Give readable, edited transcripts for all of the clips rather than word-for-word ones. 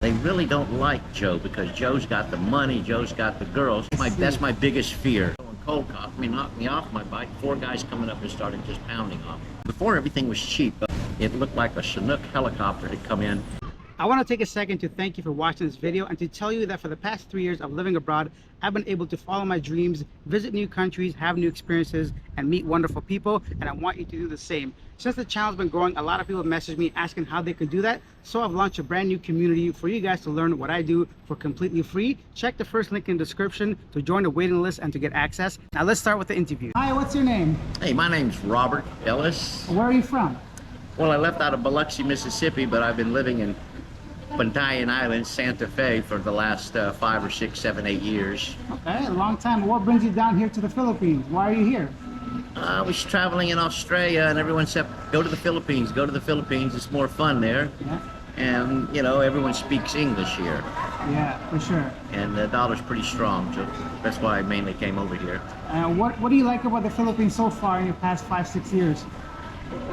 They really don't like Joe because Joe's got the money, Joe's got the girls. That's my biggest fear. When cold cocked me, knocked me off my bike, four guys coming up and started just pounding on me. Before everything was cheap, it looked like a Chinook helicopter had come in. I want to take a second to thank you for watching this video and to tell you that for the past 3 years of living abroad, I've been able to follow my dreams, visit new countries, have new experiences, and meet wonderful people, and I want you to do the same. Since the channel's been growing, a lot of people message me asking how they can do that, so I've launched a brand new community for you guys to learn what I do for completely free. Check the first link in the description to join the waiting list and to get access. Now let's start with the interview. Hi, what's your name? Hey, my name's Robert Ellis. Where are you from? Well, I left out of Biloxi, Mississippi, but I've been living in Bantayan Island, Santa Fe for the last 5 or 6, 7, 8 years. Okay, a long time. What brings you down here to the Philippines? Why are you here? I was traveling in Australia and everyone said, go to the Philippines, go to the Philippines, it's more fun there. Yeah. And, you know, everyone speaks English here. Yeah, for sure. And the dollar's pretty strong, so that's why I mainly came over here. What do you like about the Philippines so far in your past 5, 6 years?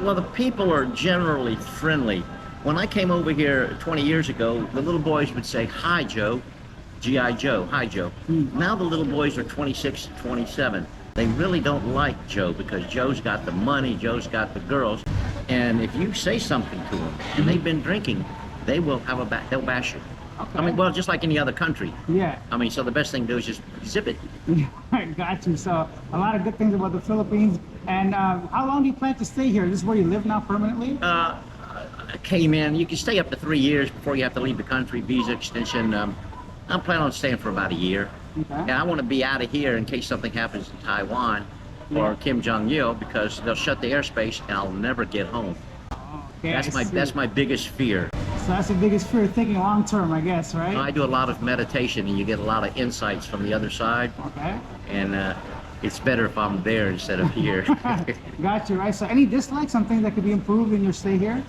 Well, the people are generally friendly. When I came over here 20 years ago, the little boys would say, hi, Joe, G.I. Joe, hi, Joe. Now the little boys are 26, 27. They really don't like Joe because Joe's got the money, Joe's got the girls. And if you say something to them and they've been drinking, they will have they'll bash you. Okay. I mean, well, just like any other country. Yeah. I mean, so the best thing to do is just zip it. I got you. So a lot of good things about the Philippines. And how long do you plan to stay here? Is this where you live now permanently? I came in, you can stay up to 3 years before you have to leave the country, visa extension. I'm planning on staying for about a year. Okay. And I want to be out of here in case something happens in Taiwan or Kim Jong-il because they'll shut the airspace and I'll never get home. Okay, That's my biggest fear. So that's the biggest fear, thinking long term, I guess, right? I do a lot of meditation and you get a lot of insights from the other side. Okay. And it's better if I'm there instead of here. Got you, right? So any dislikes, something that could be improved in your stay here?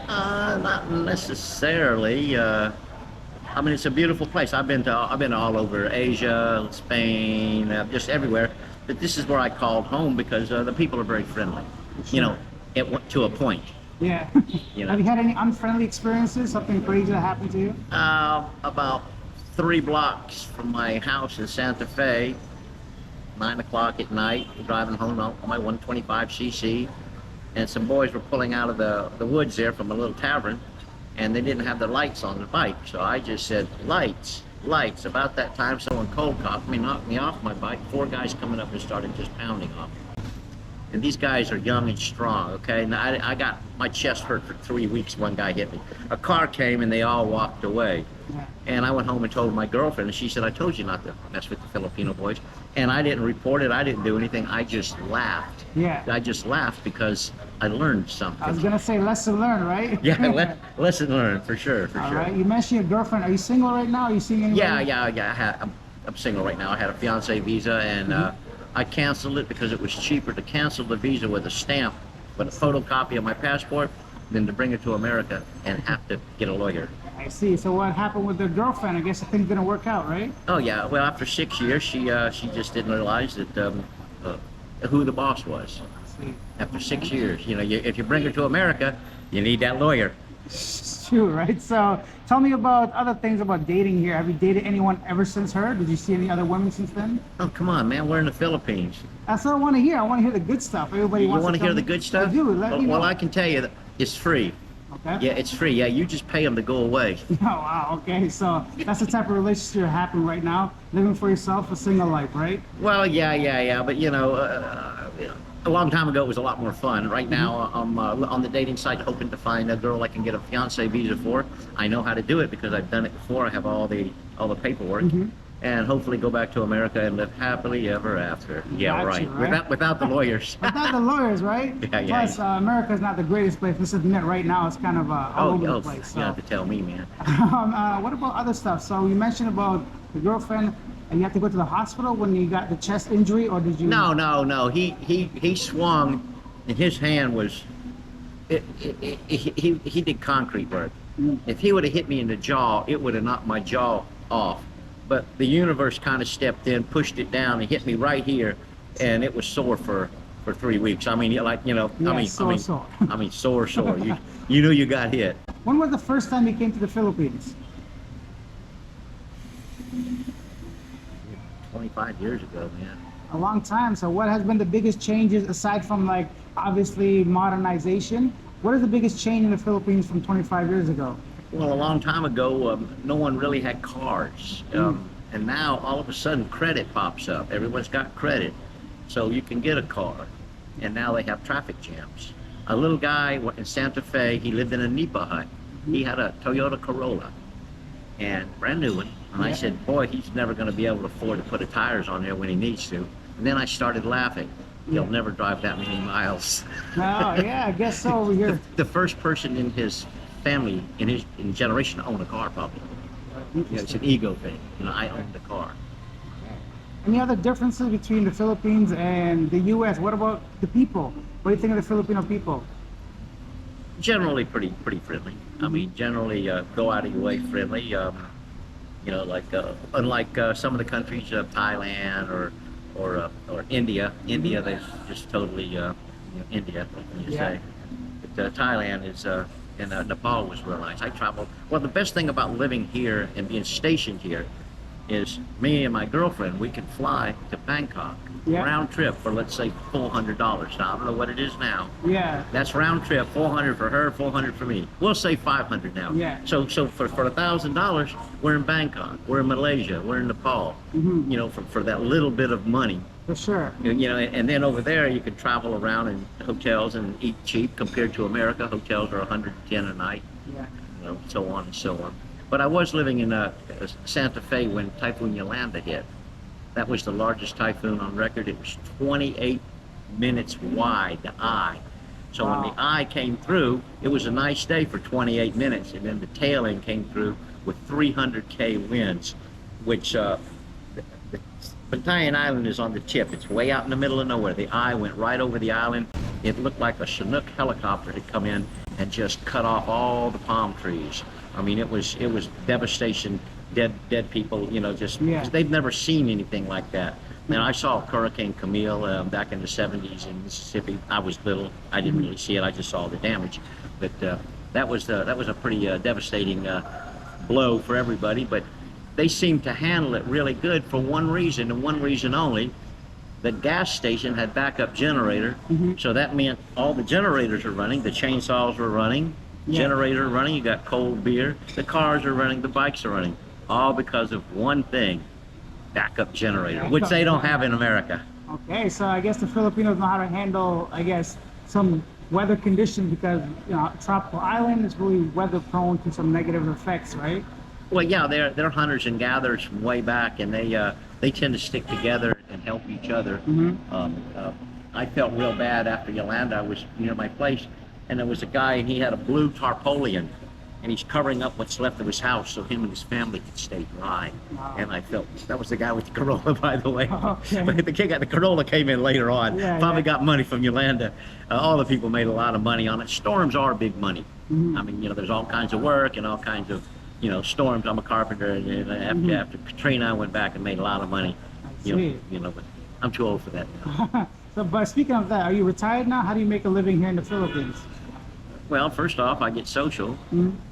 Not necessarily. I mean, it's a beautiful place. I've been all over Asia, Spain, just everywhere. But this is where I called home because the people are very friendly. Sure. You know, to a point. Yeah. You know? Have you had any unfriendly experiences? Something crazy that happened to you? About 3 blocks from my house in Santa Fe, 9 o'clock at night, driving home on my 125cc, and some boys were pulling out of the woods there from a little tavern, and they didn't have the lights on the bike. So I just said, lights, lights. About that time, someone cold cocked me, knocked me off my bike. 4 guys coming up and started just pounding on me. And these guys are young and strong, okay? And I got my chest hurt for 3 weeks. One guy hit me. A car came and they all walked away. Yeah. And I went home and told my girlfriend, and she said, I told you not to mess with the Filipino boys. And I didn't report it. I didn't do anything. I just laughed. Yeah. I just laughed because I learned something. I was going to say lesson learned, right? Yeah, lesson learned, for sure, All sure. right. You mentioned your girlfriend. Are you single right now? Are you seeing anybody? Yeah. I'm single right now. I had a fiance visa, and I canceled it because it was cheaper to cancel the visa with a stamp, with a photocopy of my passport, than to bring it to America and have to get a lawyer. I see. So what happened with the girlfriend? I guess the things didn't work out, right? Oh yeah. Well, after 6 years, she just didn't realize that who the boss was. I see. After 6 years, you know, if you bring her to America, you need that lawyer. It's true, right? So tell me about other things about dating here. Have you dated anyone ever since her? Did you see any other women since then? Oh, come on, man. We're in the Philippines. That's what I want to hear. I want to hear the good stuff. Everybody You wants want to hear tell the me. good stuff? I do. Let me know. Well, I can tell you that it's free. Okay. Yeah, it's free. Yeah, you just pay them to go away. Oh, wow. Okay. So that's the type of relationship you're having right now, living for yourself, a single life, right? Well, yeah. But, you know, a long time ago it was a lot more fun. Right now I'm on the dating site hoping to find a girl I can get a fiance visa for. I know how to do it because I've done it before. I have all the paperwork. And hopefully go back to America and live happily ever after. Yeah, Gotcha, right. right? Without the lawyers. Without the lawyers, right? Yeah. Plus, America is not the greatest place. Let's admit, right now it's kind of all over the place. You So. have to tell me, man. What about other stuff? So you mentioned about the girlfriend, and you have to go to the hospital when you got the chest injury, or did you? No. He swung, and his hand was. He did concrete work. If he would have hit me in the jaw, it would have knocked my jaw off. But the universe kind of stepped in, pushed it down, and hit me right here, and it was sore for 3 weeks. I mean, like, you know, Yeah, sore. You knew you got hit. When was the first time you came to the Philippines? 25 years ago, man. A long time. So what has been the biggest changes aside from like obviously modernization? What is the biggest change in the Philippines from 25 years ago? Well, a long time ago, no one really had cars. And now all of a sudden credit pops up. Everyone's got credit. So you can get a car. And now they have traffic jams. A little guy in Santa Fe, he lived in a nipa hut. He had a Toyota Corolla, and brand new one. And I said, boy, he's never going to be able to afford to put the tires on there when he needs to. And then I started laughing. He'll never drive that many miles. Oh, yeah, I guess so over here. The first person in his family, in his generation, to own a car, probably. It's an ego thing. I own the car. Any other differences between the Philippines and the U.S.? What about the people? What do you think of the Filipino people? Generally pretty friendly. I mean, generally go out of your way friendly. Like unlike some of the countries, Thailand or India. India, they're just totally India, you say. But Thailand is and Nepal was real nice. I traveled. Well, the best thing about living here and being stationed here is me and my girlfriend, we can fly to Bangkok round trip for, let's say, $400. Now I don't know what it is now. Yeah. That's round trip, 400 for her, 400 for me. We'll say 500 now. Yeah. So for $1,000, we're in Bangkok, we're in Malaysia, we're in Nepal. For that little bit of money. For sure. And then over there you can travel around in hotels and eat cheap compared to America. Hotels are 110 a night. Yeah. So on and so on. But I was living in Santa Fe when Typhoon Yolanda hit. That was the largest typhoon on record. It was 28 minutes wide, the eye. So when the eye came through, it was a nice day for 28 minutes. And then the tail end came through with 300K winds, which the Bantayan Island is on the tip. It's way out in the middle of nowhere. The eye went right over the island. It looked like a Chinook helicopter had come in and just cut off all the palm trees. I mean, it was devastation, dead people, they've never seen anything like that. And I saw Hurricane Camille back in the 70s in Mississippi. I was little, I didn't really see it, I just saw the damage. But that was a pretty devastating blow for everybody, but they seemed to handle it really good for one reason, and one reason only. The gas station had backup generator, so that meant all the generators are running, the chainsaws were running, generator running, you got cold beer, the cars are running, the bikes are running, all because of one thing, backup generator, which they don't have in America. Okay, so I guess the Filipinos know how to handle, I guess, some weather conditions because, tropical island is really weather prone to some negative effects, right? Well, yeah, they're hunters and gatherers from way back, and they tend to stick together and help each other. I felt real bad after Yolanda. I was near my place, and there was a guy, and he had a blue tarpaulin, and he's covering up what's left of his house so him and his family could stay dry. And I felt, that was the guy with the Corolla, by the way. But the Corolla came in later on. Probably got money from Yolanda. All the people made a lot of money on it. Storms are big money. I mean, there's all kinds of work and all kinds of, storms. I'm a carpenter, and after Katrina, I went back and made a lot of money. But I'm too old for that now. So, but speaking of that, are you retired now? How do you make a living here in the Philippines? Well, first off, I get social.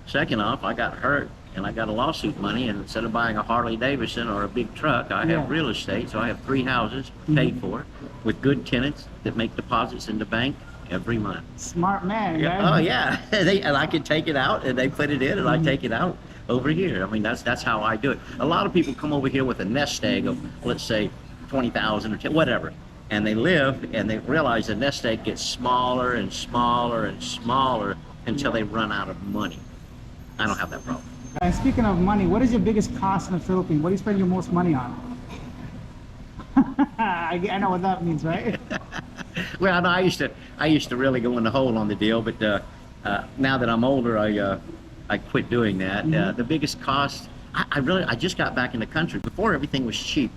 Second off, I got hurt and I got a lawsuit money, and instead of buying a Harley Davidson or a big truck, I have real estate. So I have 3 houses paid for with good tenants that make deposits in the bank every month. Smart man. Oh yeah, and I can take it out, and they put it in, and I take it out over here. I mean, that's how I do it. A lot of people come over here with a nest egg of, let's say, 20,000 or 10, whatever. And they live and they realize the nest egg gets smaller and smaller and smaller until they run out of money. I don't have that problem. And speaking of money, what is your biggest cost in the Philippines? What do you spend your most money on? I know what that means, right? Well, no, I used to really go in the hole on the deal, but now that I'm older, I quit doing that. The biggest cost, I just got back in the country. Before, everything was cheap.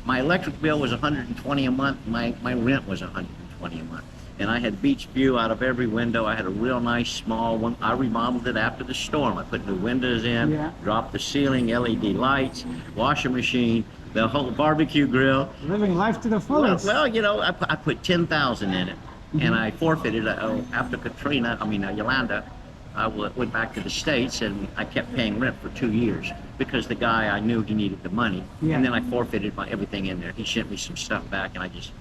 My electric bill was $120 a month. My rent was $120 a month. And I had beach view out of every window. I had a real nice small one. I remodeled it after the storm. I put new windows in, dropped the ceiling, LED lights, washer machine, the whole barbecue grill. Living life to the fullest. Well, I put $10,000 in it, and I forfeited after Yolanda. went back to the States, and I kept paying rent for 2 years because the guy, I knew he needed the money. Yeah. And then I forfeited everything in there. He sent me some stuff back, and I just,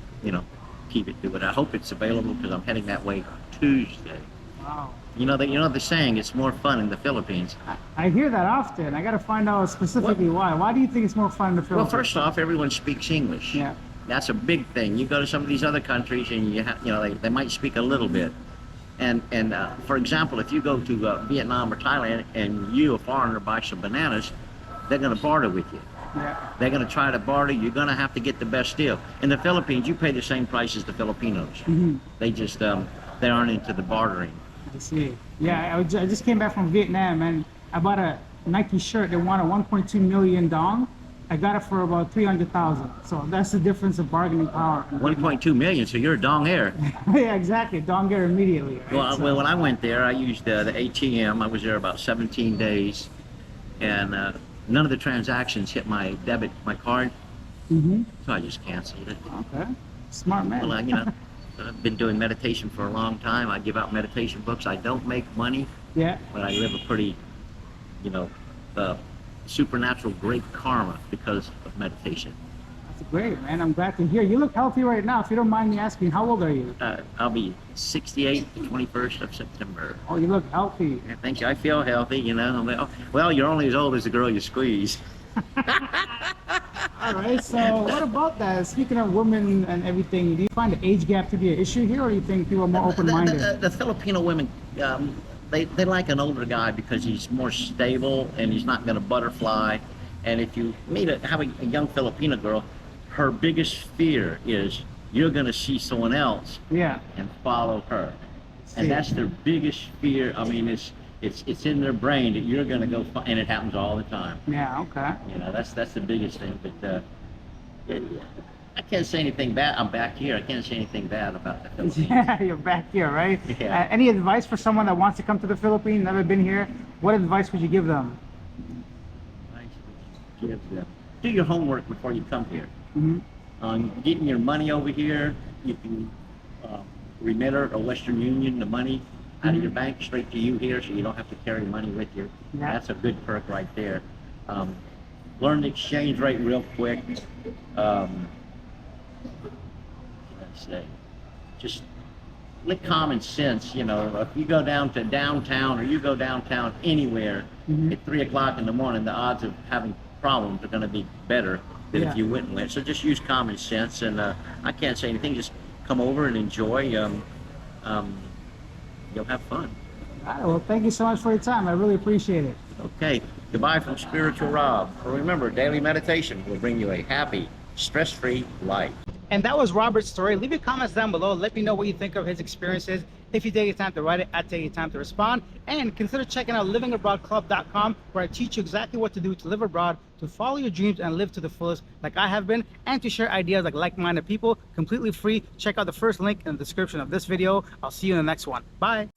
keep it to it. I hope it's available because I'm heading that way Tuesday. Wow. You know the saying, it's more fun in the Philippines. I hear that often. I got to find out specifically why. Why do you think it's more fun in the Philippines? Well, first off, everyone speaks English. Yeah. That's a big thing. You go to some of these other countries, and they might speak a little bit. And for example, if you go to Vietnam or Thailand, and you, a foreigner, buy some bananas, they're going to barter with you. Yeah. They're going to try to barter. You're going to have to get the best deal. In the Philippines, you pay the same price as the Filipinos. Mm-hmm. They just they aren't into the bartering. I see. Yeah, I just came back from Vietnam, and I bought a Nike shirt. They wanted 1.2 million dong. I got it for about 300,000. So that's the difference of bargaining power. 1.2 million. So you're a dong hair. Yeah, exactly. Dong there immediately. Right? Well, when I went there, I used the ATM. I was there about 17 days, and none of the transactions hit my card. Mm-hmm. So I just canceled it. Okay. Smart man. Well, I've been doing meditation for a long time. I give out meditation books. I don't make money, Yeah. but I live a pretty, supernatural great karma because of meditation. That's great, man. I'm glad to hear. You look healthy right now. If you don't mind me asking, how old are you? I'll be 68 the 21st of September. Oh, you look healthy. Yeah, thank you. I feel healthy, Well, you're only as old as the girl you squeeze. All right, so what about that? Speaking of women and everything, do you find the age gap to be an issue here, or do you think people are more open-minded? The Filipino women, they like an older guy because he's more stable and he's not going to butterfly. And if you have a young Filipino girl, her biggest fear is you're going to see someone else Yeah. and follow her. See. And that's their biggest fear. I mean, it's in their brain that you're going to go, and it happens all the time. Yeah, okay. That's the biggest thing. But I can't say anything bad. I'm back here. I can't say anything bad about the Philippines. Yeah, you're back here, right? Yeah. Any advice for someone that wants to come to the Philippines, never been here? What advice would you give them? Do your homework before you come here. Mm-hmm. Getting your money over here, you can remit or Western Union the money out of your bank straight to you here, so you don't have to carry money with you. Yeah. That's a good perk right there. Learn the exchange rate real quick. Just with common sense, if you go down to downtown or you go downtown anywhere at 3 o'clock in the morning, the odds of having problems are going to be better than if you went. So just use common sense, and I can't say anything. Just come over and enjoy. You'll have fun. All right, well, thank you so much for your time. I really appreciate it. Okay, goodbye from Spiritual Rob. Remember, daily meditation will bring you a happy, stress-free life. And that was Robert's story. Leave your comments down below. Let me know what you think of his experiences. If you take your time to write it, I take your time to respond. And consider checking out livingabroadclub.com, where I teach you exactly what to do to live abroad, to follow your dreams and live to the fullest like I have been, and to share ideas like-minded people completely free. Check out the first link in the description of this video. I'll see you in the next one. Bye.